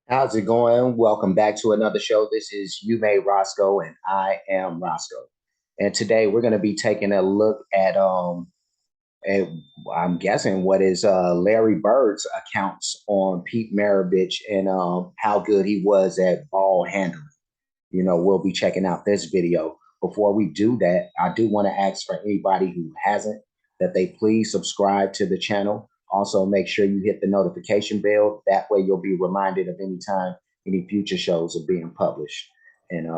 How's it going? Welcome back to another show. This is You Made Roscoe, and I am Roscoe. And today we're going to be taking a look at I'm guessing what is Larry Bird's accounts on Pete Maravich and how good he was at ball handling. We'll be checking out this video. Before we do that, I do want to ask for anybody who hasn't that they please subscribe to the channel. Also, make sure you hit the notification bell. That way you'll be reminded of any time any future shows are being published. And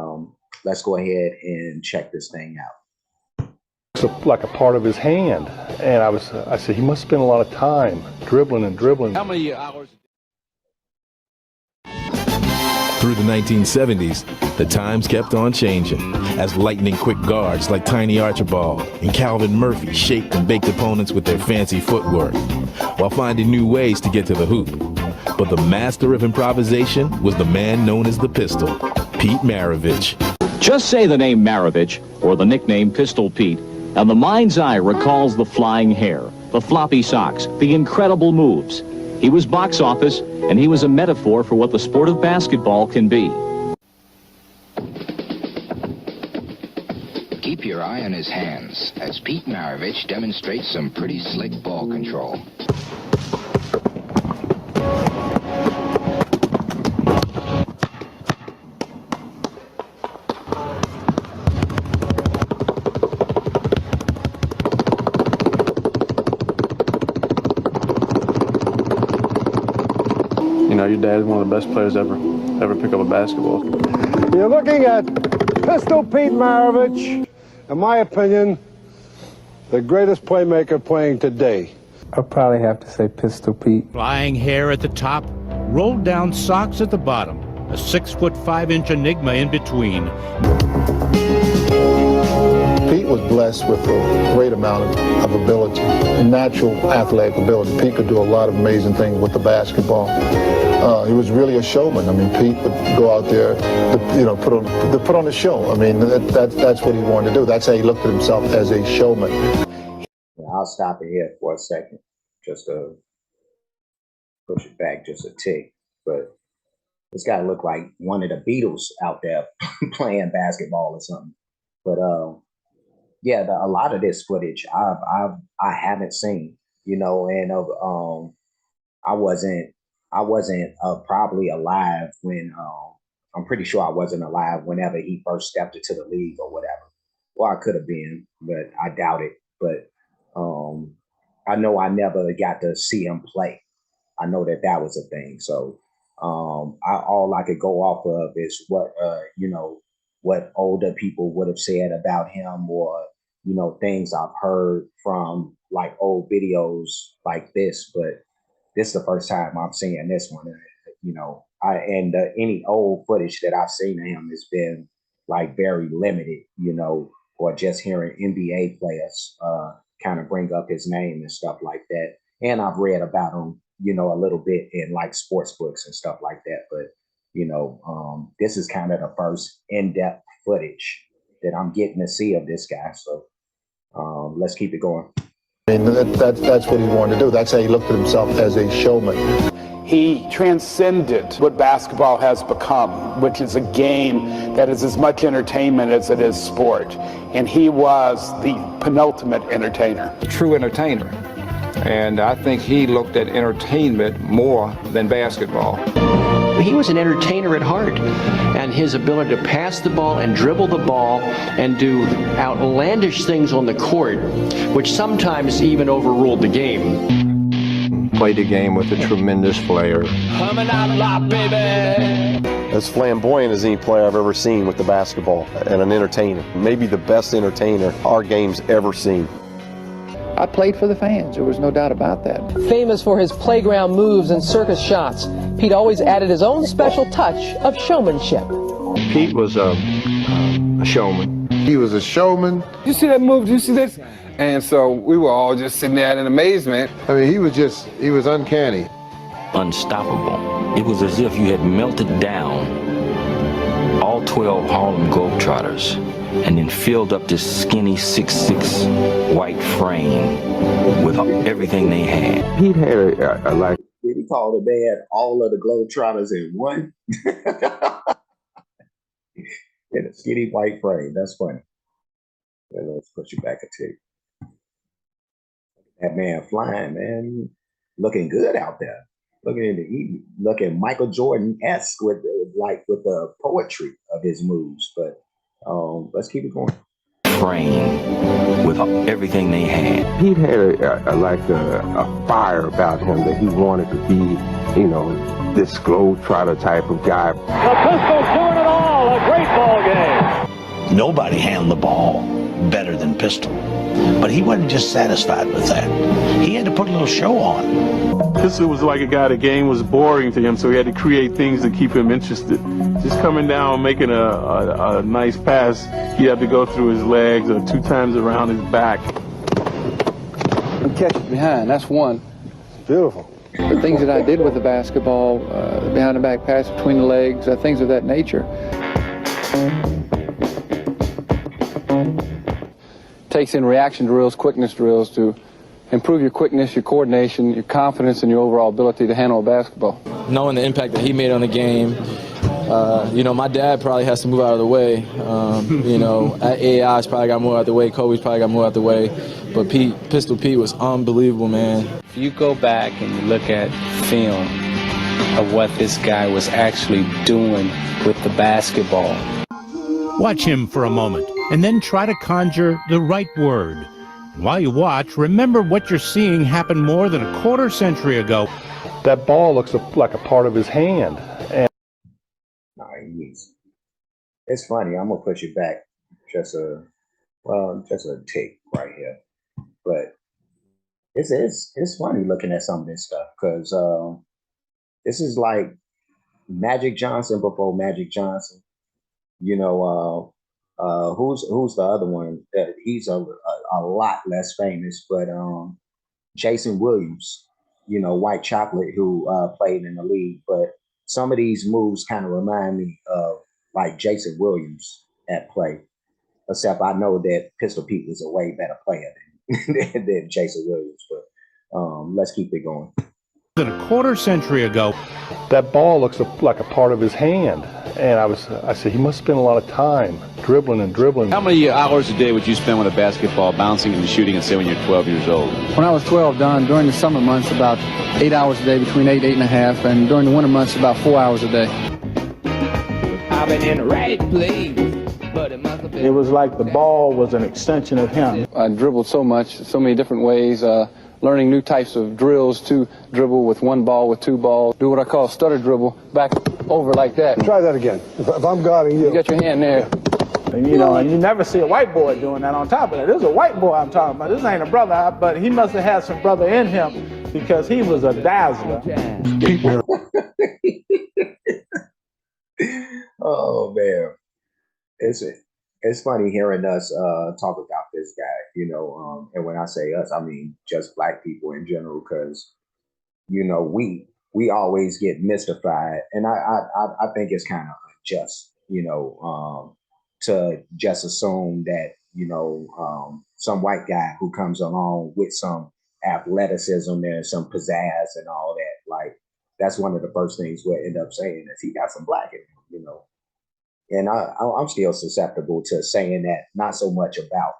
let's go ahead and check this thing out. Like a part of his hand, and I said he must spend a lot of time dribbling and dribbling. How many hours? Through the 1970s, the times kept on changing as lightning-quick guards like Tiny Archibald and Calvin Murphy shaped and baked opponents with their fancy footwork, while finding new ways to get to the hoop. But the master of improvisation was the man known as the Pistol, Pete Maravich. Just say the name Maravich, or the nickname Pistol Pete, and the mind's eye recalls the flying hair, the floppy socks, the incredible moves. He was box office, and he was a metaphor for what the sport of basketball can be. Keep your eye on his hands as Pete Maravich demonstrates some pretty slick ball control. You know, your dad is one of the best players ever pick up a basketball. You're looking at Pistol Pete Maravich, in my opinion, the greatest playmaker playing today. I'll probably have to say Pistol Pete. Flying hair at the top, rolled down socks at the bottom, a 6'5" enigma in between. Pete was blessed with a great amount of ability, natural athletic ability. Pete could do a lot of amazing things with the basketball. He was really a showman. I mean, Pete would go out there, to put on a show. I mean, that's what he wanted to do. That's how he looked at himself, as a showman. I'll stop it here for a second, just to push it back just a tick. But this guy looked like one of the Beatles out there playing basketball or something. But yeah, a lot of this footage I haven't seen, and I wasn't probably alive when I'm pretty sure I wasn't alive whenever he first stepped into the league or whatever. Well, I could have been, but I doubt it. But I know I never got to see him play. I know that was a thing. So all I could go off of is what older people would have said about him, or things I've heard from like old videos like this. But this is the first time I'm seeing this one. Any old footage that I've seen of him has been like very limited, or just hearing NBA players kind of bring up his name and stuff like that. And I've read about him, a little bit in like sports books and stuff like that. But this is kind of the first in-depth footage that I'm getting to see of this guy. So let's keep it going. I mean, that's what he wanted to do. That's how he looked at himself, as a showman. He transcended what basketball has become, which is a game that is as much entertainment as it is sport. And he was the penultimate entertainer. True entertainer. And I think he looked at entertainment more than basketball. He was an entertainer at heart, and his ability to pass the ball and dribble the ball and do outlandish things on the court, which sometimes even overruled the game. Played the game with a tremendous flair. Coming out loud, baby! As flamboyant as any player I've ever seen with the basketball, and an entertainer. Maybe the best entertainer our game's ever seen. I played for the fans. There was no doubt about that. Famous for his playground moves and circus shots, Pete always added his own special touch of showmanship. Pete was a showman. He was a showman. You see that move? Do you see this? And so we were all just sitting there in amazement. I mean, he was uncanny. Unstoppable. It was as if you had melted down all 12 Harlem Globetrotters and then filled up this skinny 6'6" white frame with everything they had. Pete had a like. Did he call the man all of the Globetrotters in one. In a skinny white frame. That's funny. And let's push it back a tick. That man flying, man, looking good out there. Looking Michael Jordan-esque with the poetry of his moves. But let's keep it going. Train with everything they had. Pete had a fire about him that he wanted to be, this globetrotter type of guy. The Pistols doing it all. A great ball game. Nobody handled the ball better than Pistol. But he wasn't just satisfied with that. He had to put a little show on. Pistol was like a guy, the game was boring to him, so he had to create things to keep him interested. Just coming down, making a nice pass, he had to go through his legs or 2 times around his back. And catch it behind, that's one. Beautiful. The things that I did with the basketball, behind the back pass between the legs, things of that nature. Takes in reaction drills, quickness drills to improve your quickness, your coordination, your confidence, and your overall ability to handle a basketball. Knowing the impact that he made on the game, my dad probably has to move out of the way. AI's probably got more out of the way. Kobe's probably got more out of the way. But Pistol Pete was unbelievable, man. If you go back and you look at film of what this guy was actually doing with the basketball. Watch him for a moment, and then try to conjure the right word. And while you watch, remember what you're seeing happened more than a quarter century ago. That ball looks like a part of his hand. And It's funny. I'm gonna push it back just a tick right here. But it's funny looking at some of this stuff because this is like Magic Johnson before Magic Johnson. Who's the other one? He's a lot less famous, but Jason Williams, White Chocolate, who played in the league. But some of these moves kind of remind me of like Jason Williams at play, except I know that Pistol Pete was a way better player than Jason Williams. But let's keep it going. Than a quarter century ago. That ball looks like a part of his hand. And I said, he must spend a lot of time dribbling and dribbling. How many hours a day would you spend with a basketball, bouncing and shooting, and say when you're 12 years old? When I was 12, Don, during the summer months, about 8 hours a day, between 8 and 8.5, and during the winter months, about 4 hours a day. I've been in the right place, but it must have been. It was like the ball was an extension of him. I dribbled so much, so many different ways, learning new types of drills to dribble with one ball, with 2 balls, do what I call stutter dribble, back over like that. Try that again. If I'm guarding you. You got your hand there. And you never see a white boy doing that on top of it. This is a white boy I'm talking about. This ain't a brother, but he must have had some brother in him because he was a dazzler. Oh man, it's funny hearing us talk about this guy, and when I say us, I mean just Black people in general, because we always get mystified, and I think it's kind of unjust, to just assume that some white guy who comes along with some athleticism and some pizzazz and all that, like that's one of the first things we'll end up saying is he got some Black in him, And I'm still susceptible to saying that, not so much about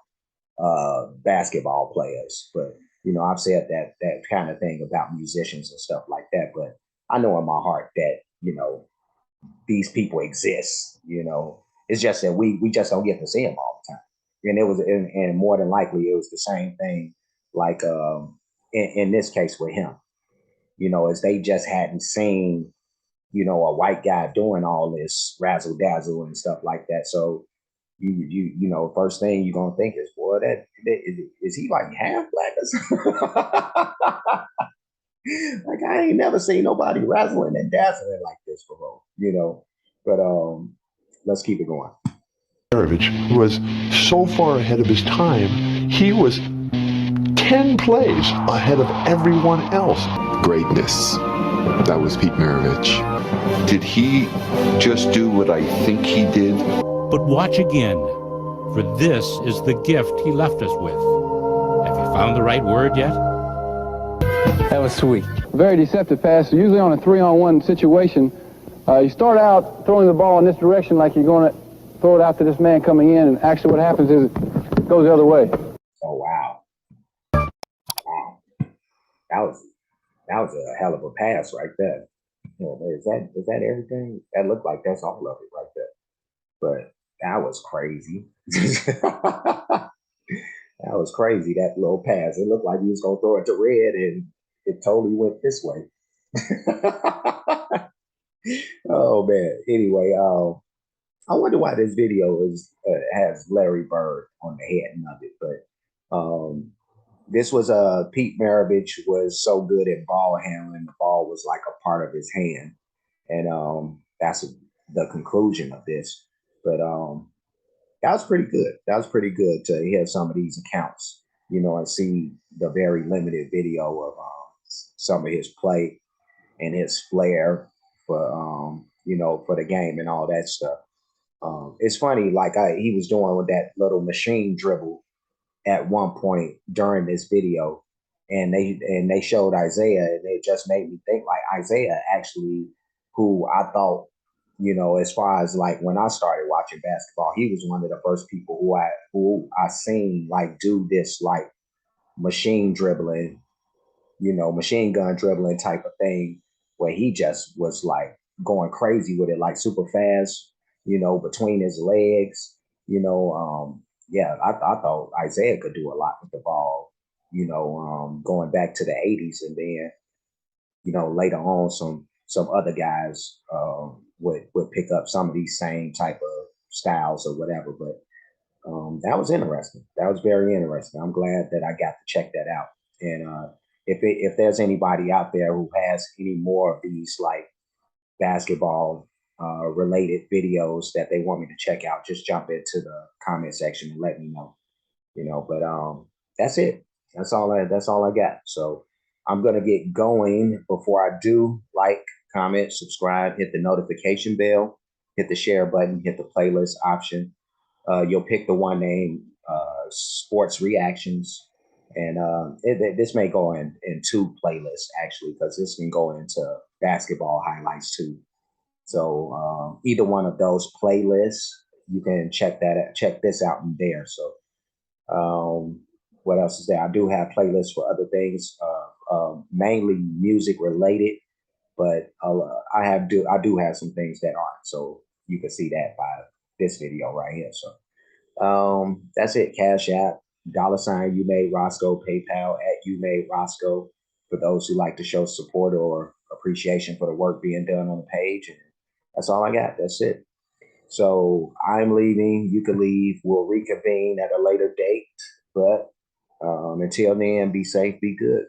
basketball players, but I've said that kind of thing about musicians and stuff like that. But I know in my heart that these people exist. It's just that we just don't get to see them all the time. And more than likely it was the same thing like in this case with him. As they just hadn't seen a white guy doing all this razzle dazzle and stuff like that. So first thing you're gonna think is, boy, that is he like half Black or something? Like I ain't never seen nobody razzling and dazzling like this before, But let's keep it going. Maravich was so far ahead of his time. He was 10 plays ahead of everyone else. Greatness. That was Pete Maravich. Did he just do what I think he did? But watch again, for this is the gift he left us with. Have you found the right word yet? That was sweet. Very deceptive pass. Usually on a 3-on-1 situation, you start out throwing the ball in this direction like you're going to throw it out to this man coming in, and actually what happens is it goes the other way. Oh, wow. Wow. That was a hell of a pass right there. Is that everything? That looked like that's all of it right there. But that was crazy. That was crazy, that little pass. It looked like he was going to throw it to Red, and it totally went this way. Oh, man. Anyway, I wonder why this video has Larry Bird on the head of it. But this was Pete Maravich was so good at ball handling. The ball was like a part of his hand. And that's the conclusion of this. But that was pretty good. That was pretty good to hear some of these accounts, and see the very limited video of some of his play and his flair for, for the game and all that stuff. It's funny, like he was doing with that little machine dribble at one point during this video, and they showed Isaiah, and it just made me think like Isaiah actually, who I thought, as far as like when I started watching basketball, he was one of the first people who I seen like do this like machine dribbling, machine gun dribbling type of thing, where he just was like going crazy with it, like super fast, between his legs, yeah, I thought Isaiah could do a lot with the ball, going back to the 80s. And then, later on, some other guys would pick up some of these same type of styles or whatever. But that was interesting. That was very interesting. I'm glad that I got to check that out. And if there's anybody out there who has any more of these like basketball related videos that they want me to check out, just jump into the comment section and let me know. But that's it. That's all I got. So I'm gonna get going. Before I do, like, comment, subscribe, hit the notification bell, hit the share button, hit the playlist option. You'll pick the one named Sports Reactions. And this may go in two playlists, actually, because this can go into basketball highlights too. So either one of those playlists, you can check this out in there. So what else is there? I do have playlists for other things, mainly music related, but I do have some things that aren't. So you can see that by this video right here. So that's it. Cash App, $ you made Roscoe, PayPal at you made Roscoe, for those who like to show support or appreciation for the work being done on the page. And that's all I got. That's it. So I'm leaving. You can leave. We'll reconvene at a later date. But until then, be safe, be good.